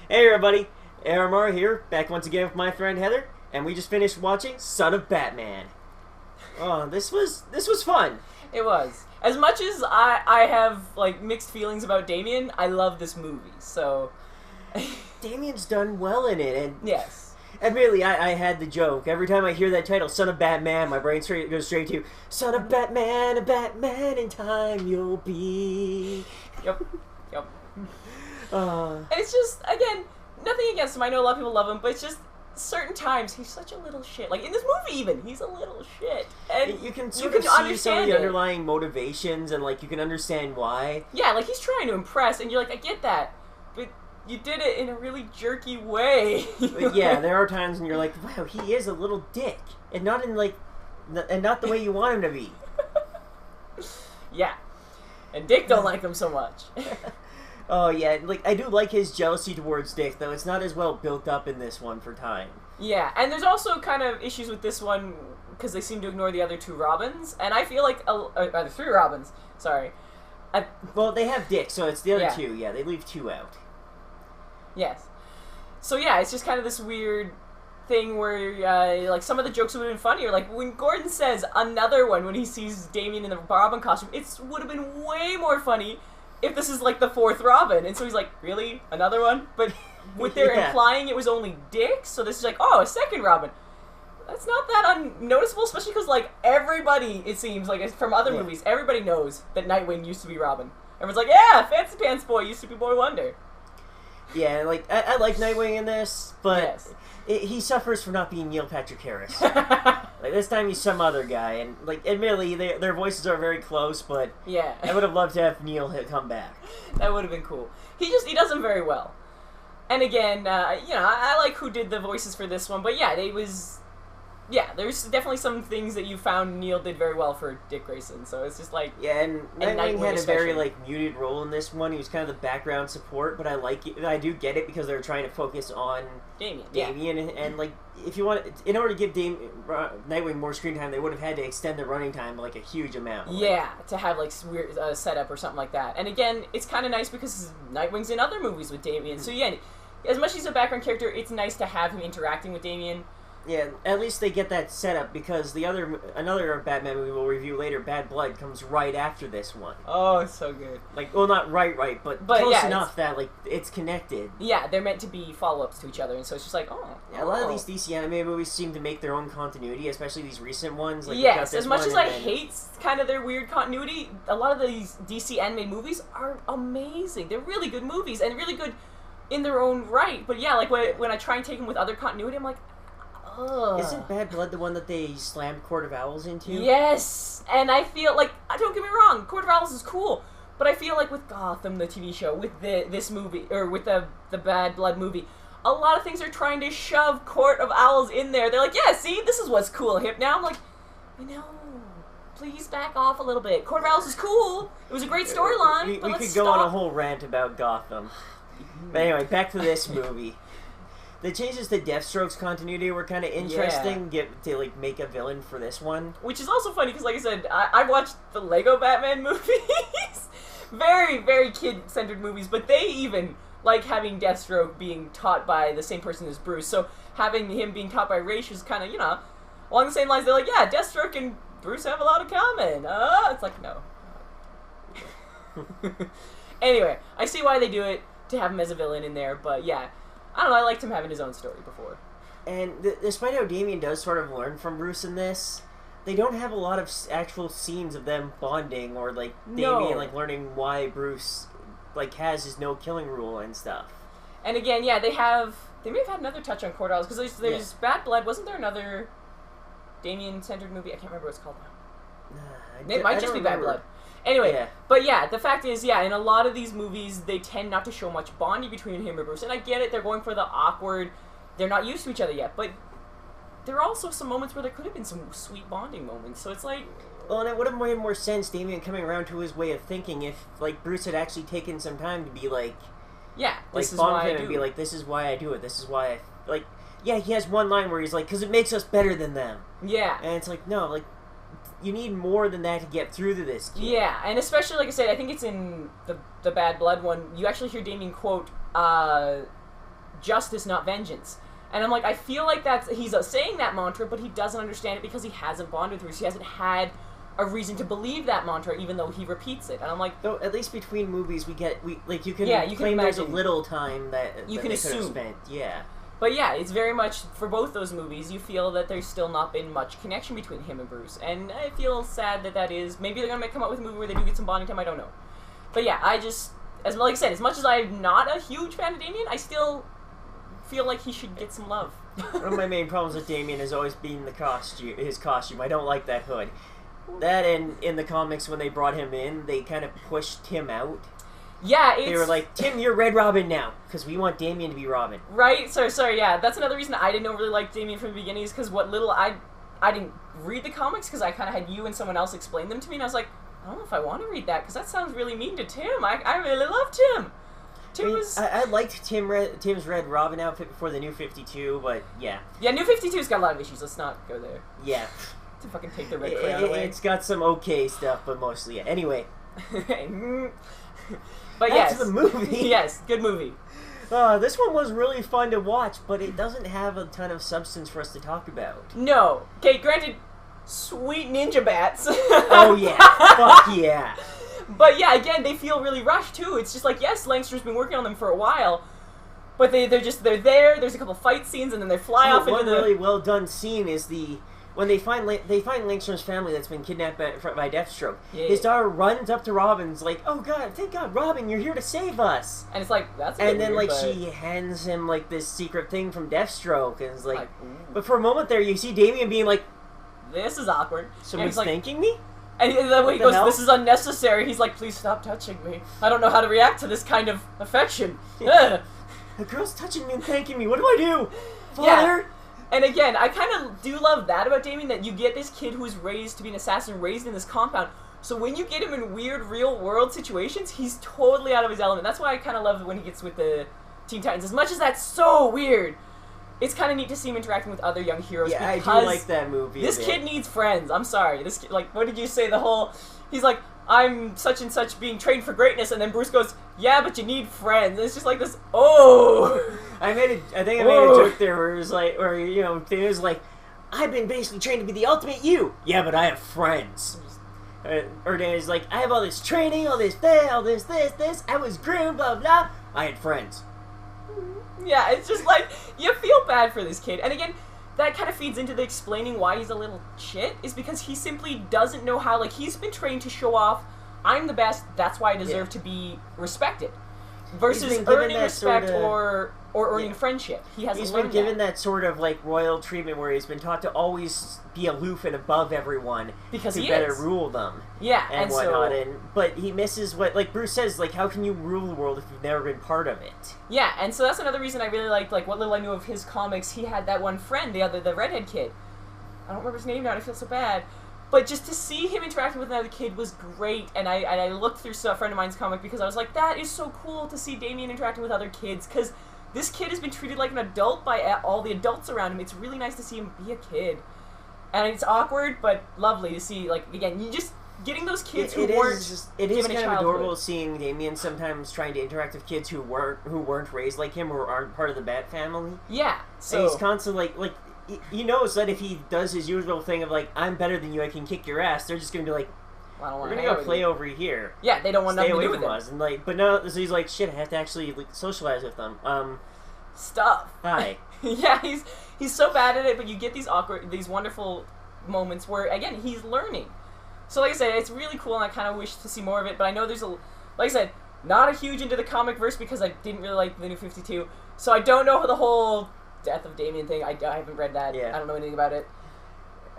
Hey everybody, Aramar here, back once again with my friend Heather, and we just finished watching Son of Batman. Oh, this was fun. It was. As much as I have like mixed feelings about Damien, I love this movie. So Damien's done well in it, and yes. admittedly, I had the joke. Every time I hear that title, Son of Batman, my brain goes straight to Son of Batman, a Batman in time you'll be. Yep. Yep. Uh, And it's just, again, nothing against him. I know a lot of people love him, but it's just certain times he's such a little shit. Like in this movie, even he's a little shit, and you can sort of see some of understand the it. underlying motivations, and like you can understand why. Yeah, like he's trying to impress, and you're like, I get that, but you did it in a really jerky way. But yeah, there are times when you're like, wow, he is a little dick, and not in like, and not the way you want him to be. Yeah, and Dick don't like him so much. Oh yeah, like I do like his jealousy towards Dick, though it's not as well built up in this one for time. Yeah, and there's also kind of issues with this one because they seem to ignore the other two Robins, and I feel like the three Robins. Sorry. Well, they have Dick, so it's the other Yeah. two. Yeah, they leave two out. Yes. So yeah, it's just kind of this weird thing where like some of the jokes would have been funnier. Like when Gordon says another one when he sees Damien in the Robin costume, it would have been way more funny if this is like the fourth Robin. And so he's like, really? Another one? But with their Yeah. implying it was only Dick, so this is like, oh, a second Robin. That's not that unnoticeable, especially because like everybody, it seems like from other Yeah. movies, everybody knows that Nightwing used to be Robin. Everyone's like, yeah, Fancy Pants Boy used to be Boy Wonder. Yeah, like I like Nightwing in this, but Yes. he suffers from not being Neil Patrick Harris. Like this time he's some other guy, and like admittedly their voices are very close, but Yeah. I would have loved to have Neil come back. That would have been cool. He does them very well. And again, I like who did the voices for this one, but yeah, there's definitely some things that you found Neil did very well for Dick Grayson, so it's just like, Yeah, and And Nightwing Nightwing had a very especially. like muted role in this one. He was kind of the background support, but I like it. I do get it because they were trying to focus on Damien. Damien, and like if you want, in order to give Nightwing more screen time, they would have had to extend the running time like a huge amount. Like, Yeah, to have like weird setup or something like that. And again, it's kind of nice because Nightwing's in other movies with Damien, so yeah, as much as he's a background character, it's nice to have him interacting with Damien. yeah. At least they get that setup because another Batman movie we'll review later, Bad Blood, comes right after this one. Oh, it's so good. Like, well, not right, but But close yeah, enough that like it's connected. Yeah, they're meant to be follow-ups to each other, and so it's just like, Yeah, a lot of these DC animated movies seem to make their own continuity, especially these recent ones. Like, yes, we've got this as much one as and I then- hate kind of their weird continuity, a lot of these DC animated movies are amazing. They're really good movies and really good in their own right. But yeah, like when I try and take them with other continuity, I'm like, ugh. Isn't Bad Blood the one that they slammed Court of Owls into? Yes, and I feel like, don't get me wrong, Court of Owls is cool, but I feel like with Gotham, the TV show, with this movie, or with the Bad Blood movie, a lot of things are trying to shove Court of Owls in there. They're like, yeah, see, this is what's cool hip now. I'm like, I know. Please back off a little bit. Court of Owls is cool. It was a great storyline. We but let's could go on a stop. whole rant about Gotham. But anyway, back to this movie. The changes to Deathstroke's continuity were kind of interesting. To like make a villain for this one. Which is also funny because, like I said, I watched the Lego Batman movies. Very, very kid-centered movies, but they even like having Deathstroke being taught by the same person as Bruce. So having him being taught by Ra's is kind of, along the same lines. They're like, yeah, Deathstroke and Bruce have a lot in common. It's like, no. Anyway, I see why they do it to have him as a villain in there, but yeah, I don't know. I liked him having his own story before. And despite how Damien does sort of learn from Bruce in this, they don't have a lot of actual scenes of them bonding or like No. Damien like learning why Bruce like has his no killing rule and stuff. And again, yeah, they may have had another touch on Court of Owls because there's Bad Blood. Wasn't there another Damien-centered movie? I can't remember what it's called now. It might just be Bad Blood. Anyway, Yeah. but yeah, the fact is, yeah, in a lot of these movies, they tend not to show much bonding between him and Bruce. And I get it, they're going for the awkward, they're not used to each other yet, but there are also some moments where there could have been some sweet bonding moments. So it's like, Well, and it would have made more sense, Damien coming around to his way of thinking, if like Bruce had actually taken some time to be like yeah, this is bond why with I him do. and be like, this is why I do it. This is why I like. Yeah, he has one line where he's like, because it makes us better than them. Yeah. And it's like, no, like you need more than that to get through to this kid. Yeah, and especially, like I said, I think it's in the Bad Blood one, you actually hear Damien quote justice, not vengeance. And I'm like, I feel like he's saying that mantra, but he doesn't understand it because he hasn't bonded with Bruce. He hasn't had a reason to believe that mantra, even though he repeats it. And I'm like, though, at least between movies, you can you claim can there's a imagine. little time that You that can they could have assume. spent. Yeah. But yeah, it's very much, for both those movies, you feel that there's still not been much connection between him and Bruce. And I feel sad that is. Maybe they're going to come out with a movie where they do get some bonding time, I don't know. But yeah, like I said, as much as I'm not a huge fan of Damien, I still feel like he should get some love. One of my main problems with Damien has always been his costume. I don't like that hood. That, and in the comics, when they brought him in, they kind of pushed him out. Yeah, They were like, Tim, you're Red Robin now, because we want Damien to be Robin. Right? Sorry, yeah. That's another reason I didn't really like Damien from the beginning, is because what little I didn't read the comics, because I kind of had you and someone else explain them to me, and I was like, I don't know if I want to read that, because that sounds really mean to Tim. I really love Tim. I liked Tim's Red Robin outfit before the New 52, but yeah. Yeah, New 52's got a lot of issues. Let's not go there. Yeah. To fucking take the red crayon away. It's got some okay stuff, but mostly, yeah. Anyway. But Back to the movie. Yes, good movie. This one was really fun to watch, but it doesn't have a ton of substance for us to talk about. No. Okay, granted, sweet ninja bats. Oh yeah. Fuck yeah. But yeah, again, they feel really rushed too. It's just like, yes, Langster's been working on them for a while, but they're there. There's a couple fight scenes, and then they fly off into one really well done scene is when they find Langstrom's family that's been kidnapped by Deathstroke. Yeah. His daughter runs up to Robin's like, "Oh God, thank God, Robin, you're here to save us." And it's like, that's a and bit then weird, like but... she hands him like this secret thing from Deathstroke, and it's like, ooh. but for a moment there, you see Damien being like, This is awkward. "Someone's like, thanking me." And then when he goes, hell? "This is unnecessary," he's like, "Please stop touching me. I don't know how to react to this kind of affection." The girl's touching me and thanking me. What do I do, Father? Yeah. And again, I kind of do love that about Damien, that you get this kid who's raised to be an assassin, raised in this compound. So when you get him in weird, real-world situations, he's totally out of his element. That's why I kind of love when he gets with the Teen Titans. As much as that's so weird, it's kind of neat to see him interacting with other young heroes. Yeah, I because do like that movie. This kid needs friends. I'm sorry. This kid, like, what did you say? He's like, "I'm such and such being trained for greatness," and then Bruce goes, "Yeah, but you need friends." And it's just like this. Oh. I think I made a joke there where it was like, or it was like, "I've been basically trained to be the ultimate you." Yeah, but I have friends. Or Danny's like, "I have all this training, all this. I was groomed, blah blah. I had friends." Yeah, it's just like, you feel bad for this kid. And again, that kind of feeds into the explaining why he's a little shit, is because he simply doesn't know how, like, he's been trained to show off, "I'm the best, that's why I deserve to be respected." Versus earning respect or earning friendship. He's been given that sort of, like, royal treatment where he's been taught to always be aloof and above everyone because to he better is. rule them. Yeah, and whatnot. But he misses what, like Bruce says, like, how can you rule the world if you've never been part of it? Yeah, and so that's another reason I really liked, like, what little I knew of his comics. He had that one friend, the redhead kid. I don't remember his name now, and I feel so bad. But just to see him interacting with another kid was great, and I looked through a friend of mine's comic because I was like, that is so cool to see Damien interacting with other kids, because this kid has been treated like an adult by all the adults around him. It's really nice to see him be a kid. And it's awkward, but lovely to see, like, again, you just getting those kids who weren't It is given a kind of childhood. adorable seeing Damien sometimes trying to interact with kids who weren't raised like him or aren't part of the Bat family. Yeah, so... And he's constantly, like he knows that if he does his usual thing of, like, "I'm better than you, I can kick your ass," they're just going to be like, I don't "We're want going to go play over here." Yeah, they don't want nothing to do with Stay away it. from us. And, like, but no, so he's like, "Shit, I have to actually, like, socialize with them." Stuff. Hi. Yeah, he's so bad at it, but you get these wonderful moments where, again, he's learning. So like I said, it's really cool, and I kind of wish to see more of it, but I know there's like I said, not a huge into the comic verse because I didn't really like the New 52, so I don't know the whole death of Damien thing. I haven't read that. Yeah. I don't know anything about it.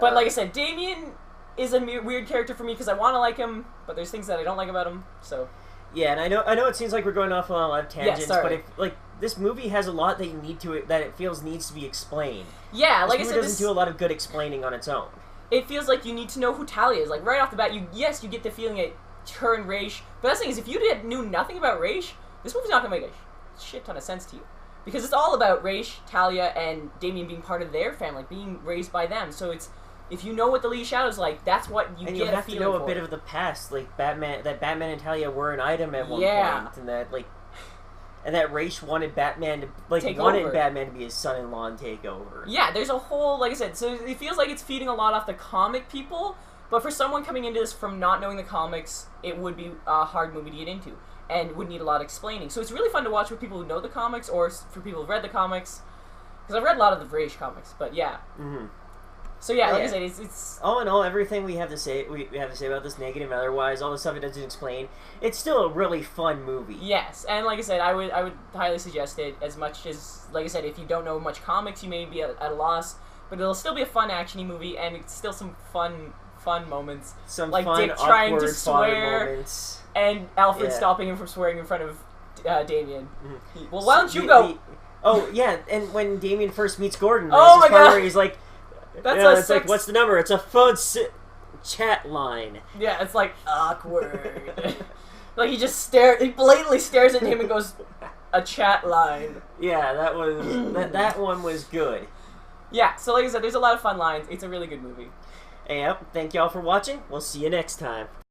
But like I said, Damien is a weird character for me because I want to like him, but there's things that I don't like about him, so... Yeah, and I know it seems like we're going off on a lot of tangents, sorry. but if, like, this movie has a lot that it feels needs to be explained. Yeah, like I This said, movie doesn't do a lot of good explaining on its own. It feels like you need to know who Talia is. Like, right off the bat, you get the feeling that her and Raish... But that's the thing is, if you knew nothing about Raish, this movie's not going to make a shit ton of sense to you. Because it's all about Raish, Talia, and Damien being part of their family, being raised by them. So it's... If you know what the League Shadow's like, that's what you and get you a have to feeling know for. a bit of the past, like Batman and Talia were an item at one point, and that, like... and that Ra's wanted Batman to Take wanted over. Batman to be his son-in-law and take over. Yeah, there's a whole, like I said, so it feels like it's feeding a lot off the comic people, but for someone coming into this from not knowing the comics, it would be a hard movie to get into, and would need a lot of explaining. So it's really fun to watch for people who know the comics, or for people who've read the comics, because I've read a lot of the Ra's comics, but yeah. Mm-hmm. So yeah, like Yeah. I said, it's All in all, everything we have to say about this, negative and otherwise, all the stuff it doesn't explain, it's still a really fun movie. yes, and like I said, I would highly suggest it. As much as, like I said, if you don't know much comics, you may be at a loss, but it'll still be a fun actiony movie, and it's still some fun moments. Some Like fun, Dick trying to awkward father swear. moments. And Alfred Yeah. stopping him from swearing in front of Damien. Mhm. Well, why don't you go? Oh yeah, and when Damien first meets Gordon, Oh there's this my part God. where he's like, That's you know, a it's like, sex- what's the number? It's a phone chat line. Yeah, it's like awkward. Like he blatantly stares at him and goes, "A chat line." Yeah, that was that one was good. Yeah, so like I said, there's a lot of fun lines. It's a really good movie. Yep, thank y'all for watching. We'll see you next time.